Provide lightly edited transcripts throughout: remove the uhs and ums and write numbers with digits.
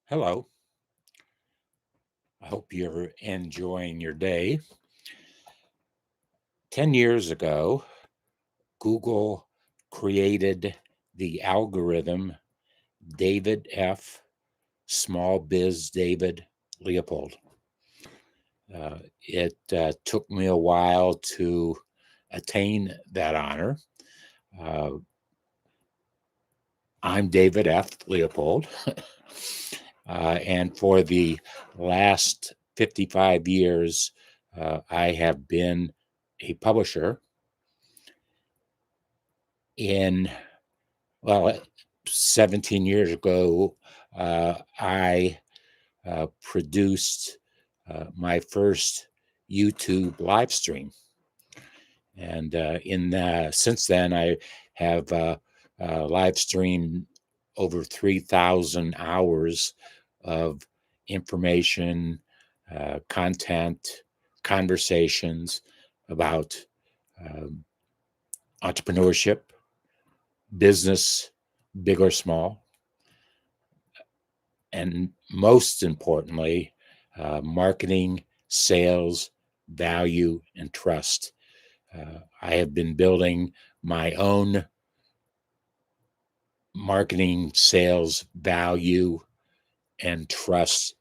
Hello. I hope you're enjoying your day. 10 years ago, Google created the algorithm David F. SmallBizDavid Leopold. It took me a while to attain that honor. I'm David F. Leopold. And for the last 55 years, I have been a publisher in, 17 years ago, I produced my first YouTube live stream. And since then, I have live streamed over 3,000 hours of information, content, conversations about entrepreneurship, business, big or small, and most importantly, marketing, sales, value, and trust. I have been building my own marketing, sales, value, and trust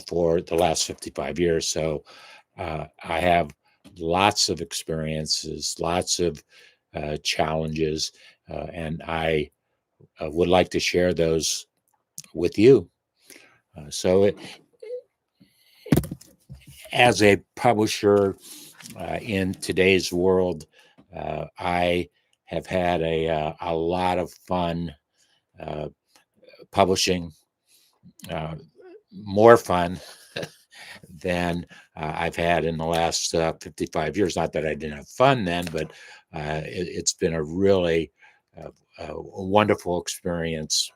for the last 55 years. So I have lots of experiences, lots of challenges, and I would like to share those with you. As a publisher in today's world, I have had a lot of fun publishing, more fun than I've had in the last 55 years. Not that I didn't have fun then, but it's been a really wonderful experience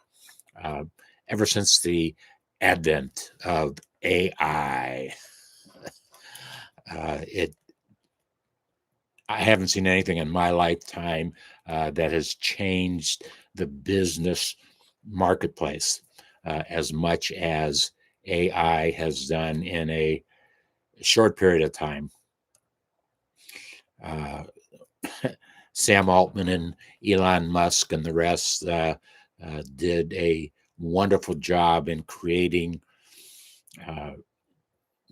ever since the advent of AI. I haven't seen anything in my lifetime that has changed the business marketplace as much as AI has done in a short period of time. Sam Altman and Elon Musk and the rest did a wonderful job in creating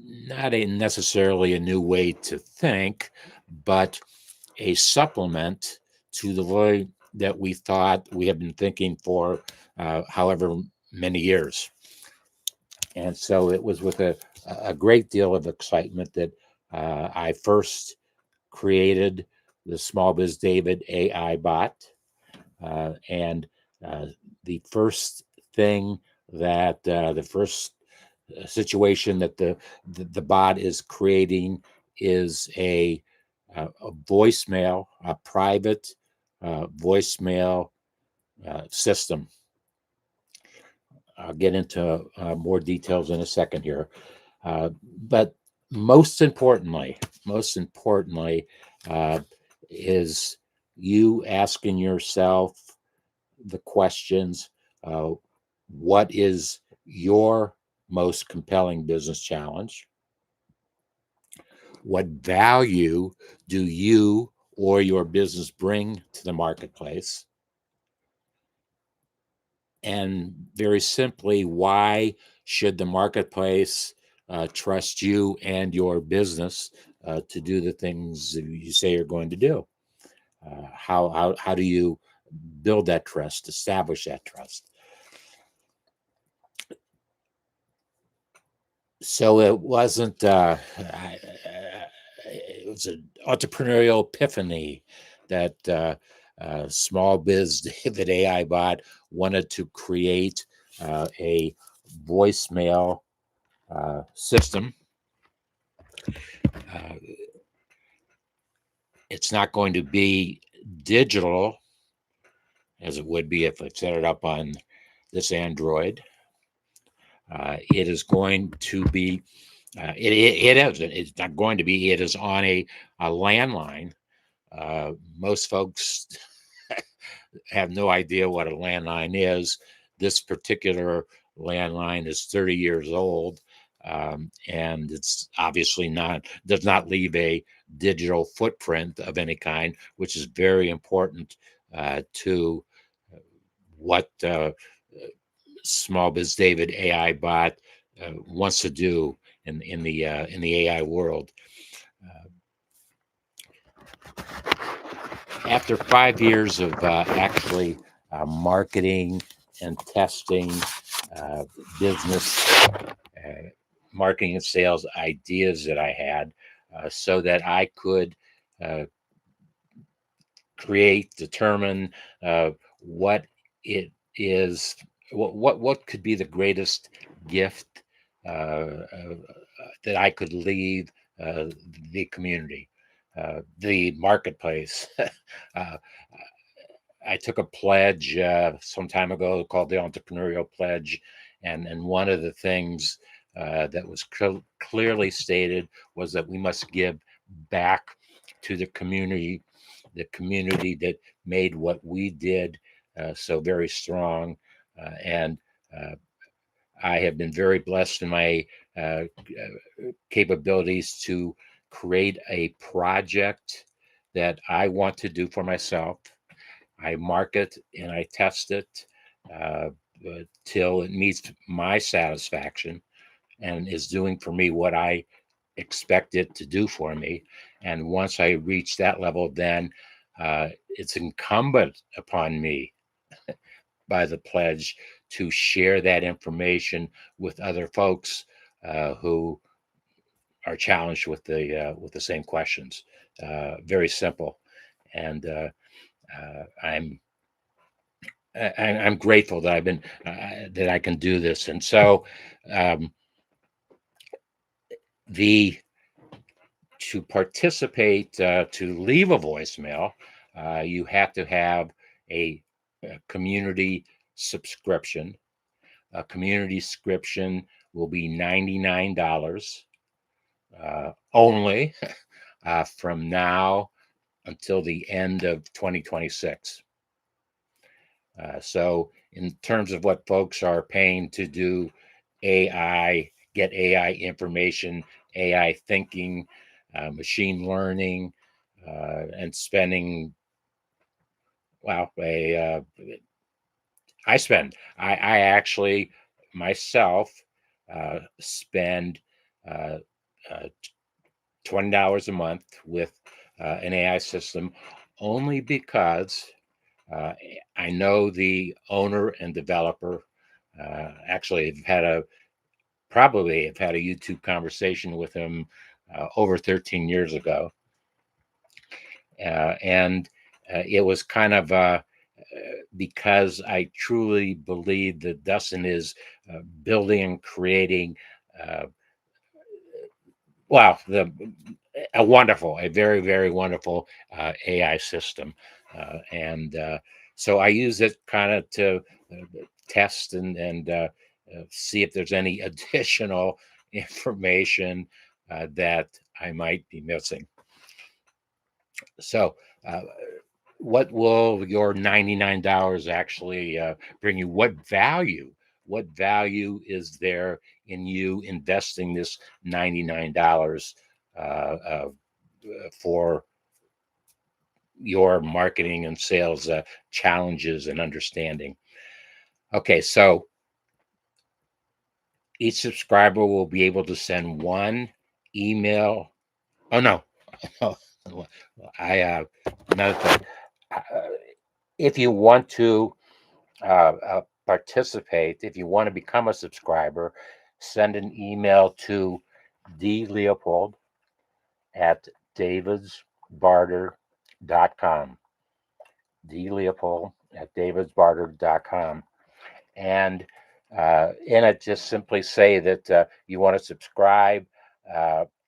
not necessarily a new way to think, but a supplement to the way that we thought we have been thinking for however many years. And so it was with a great deal of excitement that I first created the SmallBizDavid AI bot. And the first thing that the first situation that the bot is creating is a voicemail, a private voicemail system. I'll get into more details in a second here. But most importantly, is you asking yourself the questions, what is your most compelling business challenge? What value do you or your business bring to the marketplace? And very simply, why should the marketplace trust you and your business to do the things you say you're going to do? How do you build that trust, establish that trust? So it wasn't, it was an entrepreneurial epiphany that SmallBizDavid AI bot wanted to create a voicemail system. It's not going to be digital as it would be if I set it up on this Android. It is going to be, it's not going to be, it is on a landline Most folks have no idea what a landline is. This particular landline is 30 years old, and it's obviously does not leave a digital footprint of any kind, which is very important to what SmallBizDavid AI bot wants to do in the AI world. After 5 years of actually marketing and testing business marketing and sales ideas that I had, so that I could uh, determine what it is, what could be the greatest gift that I could leave the community, the marketplace. uh, I took a pledge some time ago called the Entrepreneurial Pledge, and one of the things that was clearly stated was that we must give back to the community that made what we did so very strong. And I have been very blessed in my capabilities to create a project that I want to do for myself. I mark it and I test it uh, till it meets my satisfaction and is doing for me what I expect it to do for me. And once I reach that level, then it's incumbent upon me by the pledge to share that information with other folks who are challenged with the same questions. Very simple, and I'm grateful that I've been that I can do this. And so um, the to participate to leave a voicemail, you have to have a community subscription. A community subscription will be $99 only from now until the end of 2026. So, in terms of what folks are paying to do AI, get AI information, AI thinking, machine learning, and spending, well, I actually myself spend uh, uh, $20 a month with an AI system only because uh, I know the owner and developer. Actually, have had a YouTube conversation with him over 13 years ago, and it was kind of because I truly believe that Dustin is building and creating. Uh, Wow, a very, very wonderful AI system, and so I use it kind of to test and see if there's any additional information that I might be missing. So, uh, what will your $99 actually bring you? What value? What value is there in you investing this $99 for your marketing and sales challenges and understanding? Okay, so each subscriber will be able to send one email. Oh no, I another thing. Uh, if you want to participate, if you want to become a subscriber, send an email to dleopold at davidsbarter.com. dleopold at davidsbarter.com. And in it, just simply say that you want to subscribe,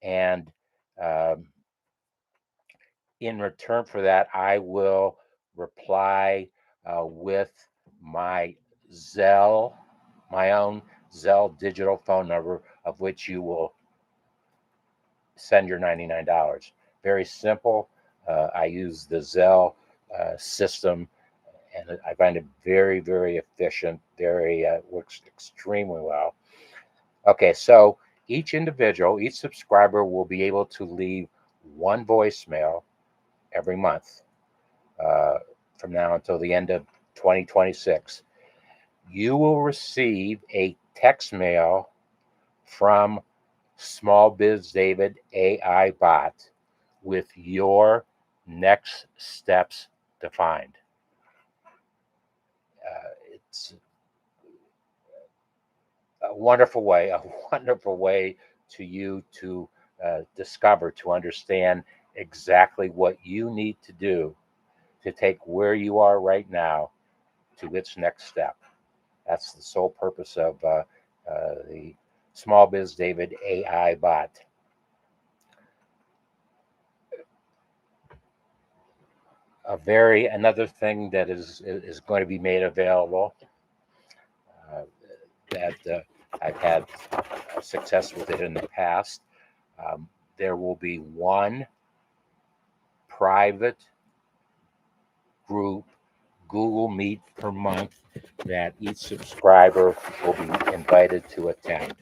and um, in return for that, I will reply with my Zelle, my own Zelle digital phone number, of which you will send your $99. Very simple. I use the Zelle system, and I find it very, very efficient. Very works extremely well. Okay, so each subscriber will be able to leave one voicemail every month uh, from now until the end of 2026. You will receive a text mail from SmallBizDavid AI bot with your next steps defined. It's a wonderful way to you to discover, to understand exactly what you need to do to take where you are right now to its next step. That's the sole purpose of the SmallBizDavid AI bot. Another thing that is going to be made available uh, that I've had success with it in the past. Um, there will be one private group Google Meet per month that each subscriber will be invited to attend.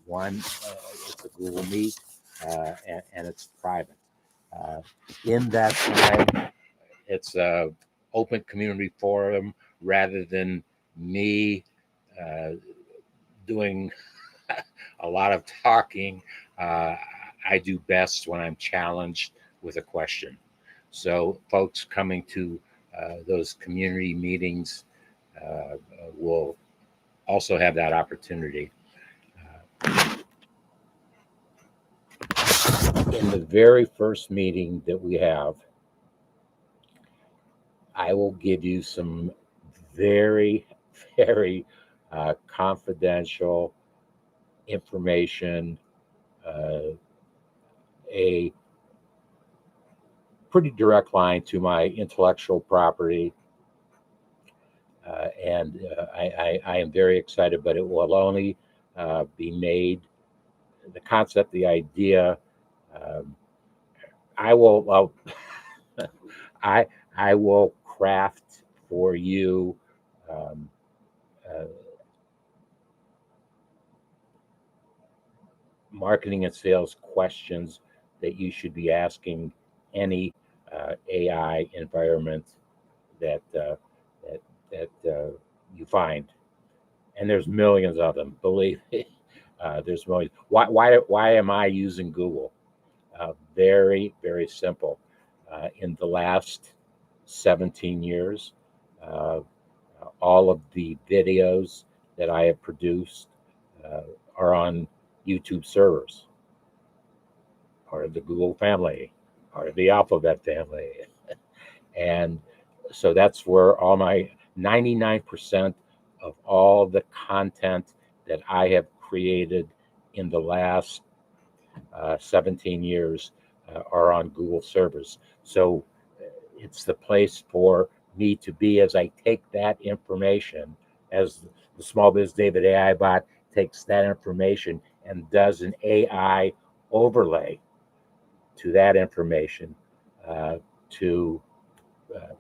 One, it's a Google Meet, and it's private. Uh, in that time, it's a open community forum rather than me uh, doing a lot of talking. Uh, I do best when I'm challenged with a question. So, folks coming to those community meetings will also have that opportunity. In the very first meeting that we have, I will give you some very, very confidential information, uh, a pretty direct line to my intellectual property. I am very excited, but it will only be made, the concept, the idea. Um, I will, well, I, I will craft for you um, uh, marketing and sales questions that you should be asking any AI environment that that you find, and there's millions of them. Believe me, there's millions. Why am I using Google? Very, very simple. In the last 17 years, uh, all of the videos that I have produced uh, are on YouTube servers, part of the Google family, part of the Alphabet family. And so that's where all my 99% of all the content that I have created in the last 17 years are on Google servers. So it's the place for me to be as I take that information, as the SmallBizDavid AI bot takes that information and does an AI overlay to that information to uh,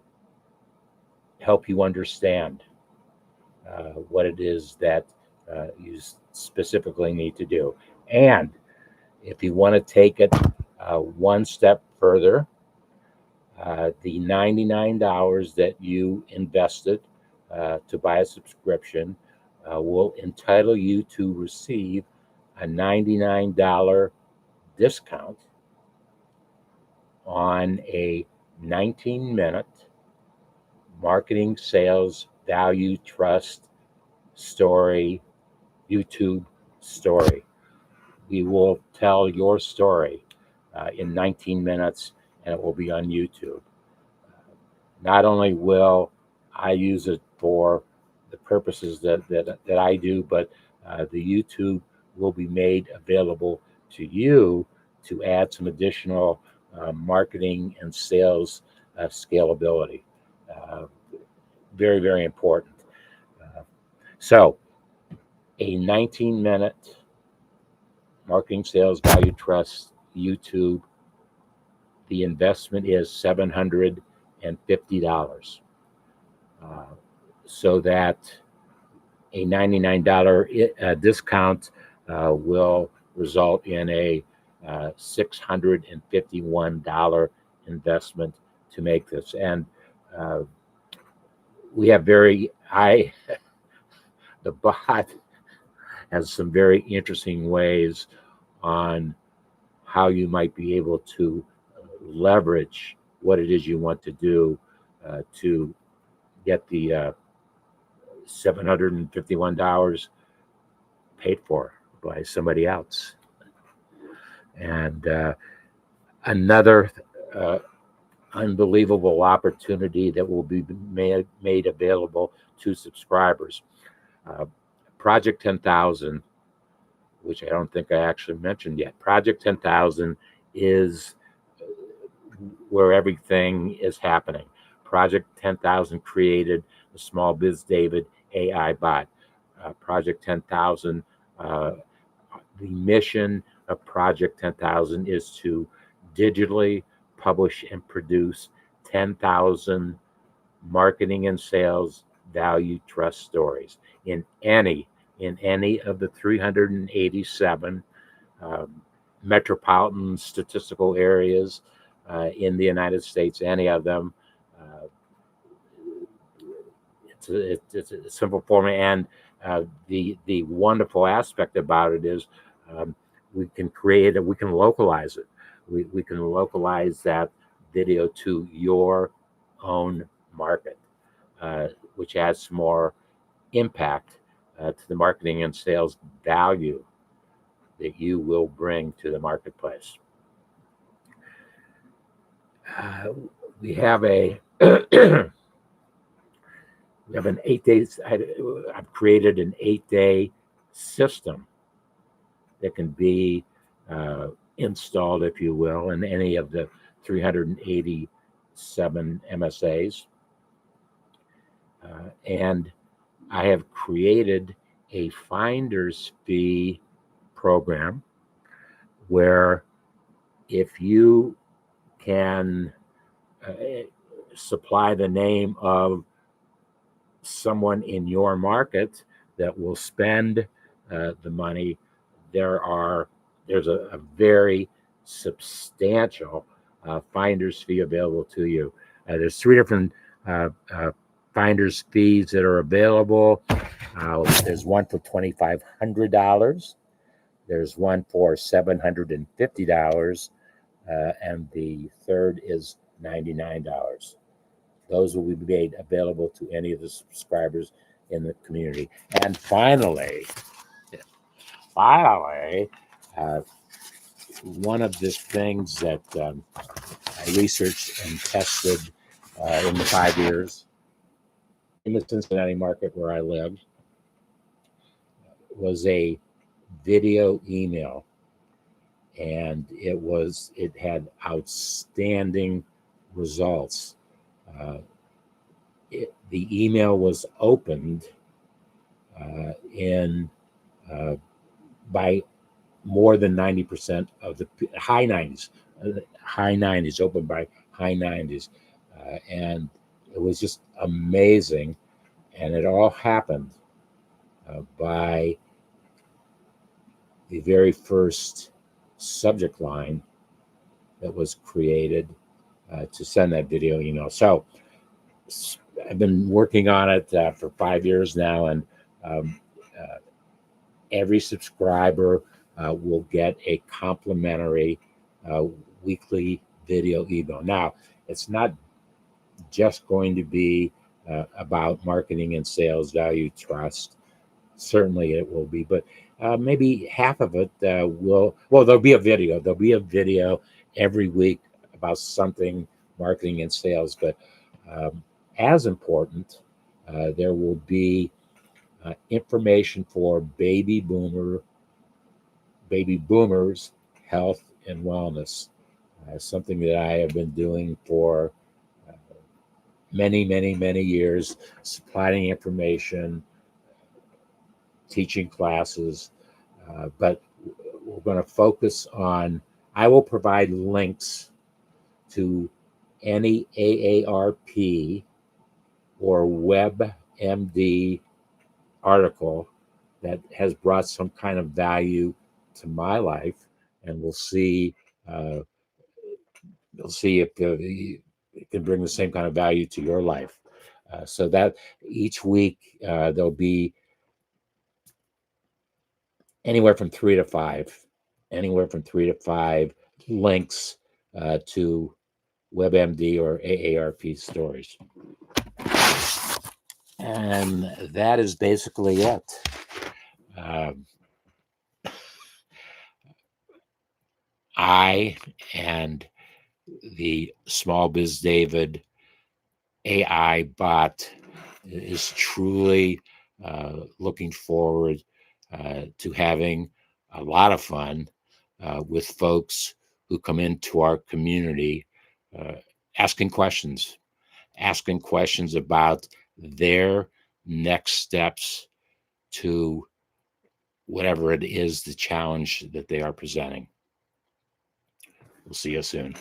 help you understand what it is that you specifically need to do. And if you want to take it one step further, the $99 that you invested to buy a subscription will entitle you to receive a $99 discount on a 19-minute marketing sales value trust story, YouTube story. We will tell your story in 19 minutes, and it will be on YouTube. Not only will I use it for the purposes that I do, but the YouTube will be made available to you to add some additional marketing and sales scalability. Uh, Very, very important. Uh, so, a 19-minute marketing sales value trust YouTube, the investment is $750, so that a $99 discount will result in a $651 investment to make this. And we have the bot has some very interesting ways on how you might be able to leverage what it is you want to do to get the $751 paid for by somebody else. And another unbelievable opportunity that will be made available to subscribers. Project 10,000, which I don't think I actually mentioned yet. Project 10,000 is where everything is happening. Project 10,000 created the SmallBizDavid AI bot. Project 10,000, the mission of Project 10,000 is to digitally publish and produce 10,000 marketing and sales value trust stories in any of the 387 metropolitan statistical areas in the United States, any of them. It's a simple format, and the wonderful aspect about it is we can create it, we can localize it. We can localize that video to your own market, which adds more impact to the marketing and sales value that you will bring to the marketplace. We have an 8 days. I've created an 8-day system that can be installed, if you will, in any of the 387 MSAs. And I have created a finder's fee program where if you can supply the name of someone in your market that will spend the money, there's a very substantial finder's fee available to you. There's 3 different finder's fees that are available. There's one for $2,500. There's one for $750, and the third is $99. Those will be made available to any of the subscribers in the community. And finally, one of the things that I researched and tested in the 5 years in the Cincinnati market where I lived was a video email, and it had outstanding results. The email was opened by more than 90% of the high 90s, opened by high 90s, and it was just amazing. And it all happened by the very first subject line that was created to send that video email. So I've been working on it for 5 years now, and every subscriber will get a complimentary weekly video email. Now, it's not just going to be about marketing and sales value trust. Certainly it will be, but maybe half of it there'll be a video. There'll be a video every week about something marketing and sales, but as important, there will be information for baby boomers health and wellness, something that I have been doing for many years, supplying information, teaching classes, but we're going to focus on, I will provide links to any AARP or WebMD article that has brought some kind of value to my life, and uh, we'll see if it can bring the same kind of value to your life. So that each week there'll be anywhere from 3 to 5 links to WebMD or AARP stories. And that is basically it. I and the SmallBizDavid AI bot is truly looking forward to having a lot of fun with folks who come into our community uh, asking questions about their next steps to whatever it is, the challenge that they are presenting. We'll see you soon.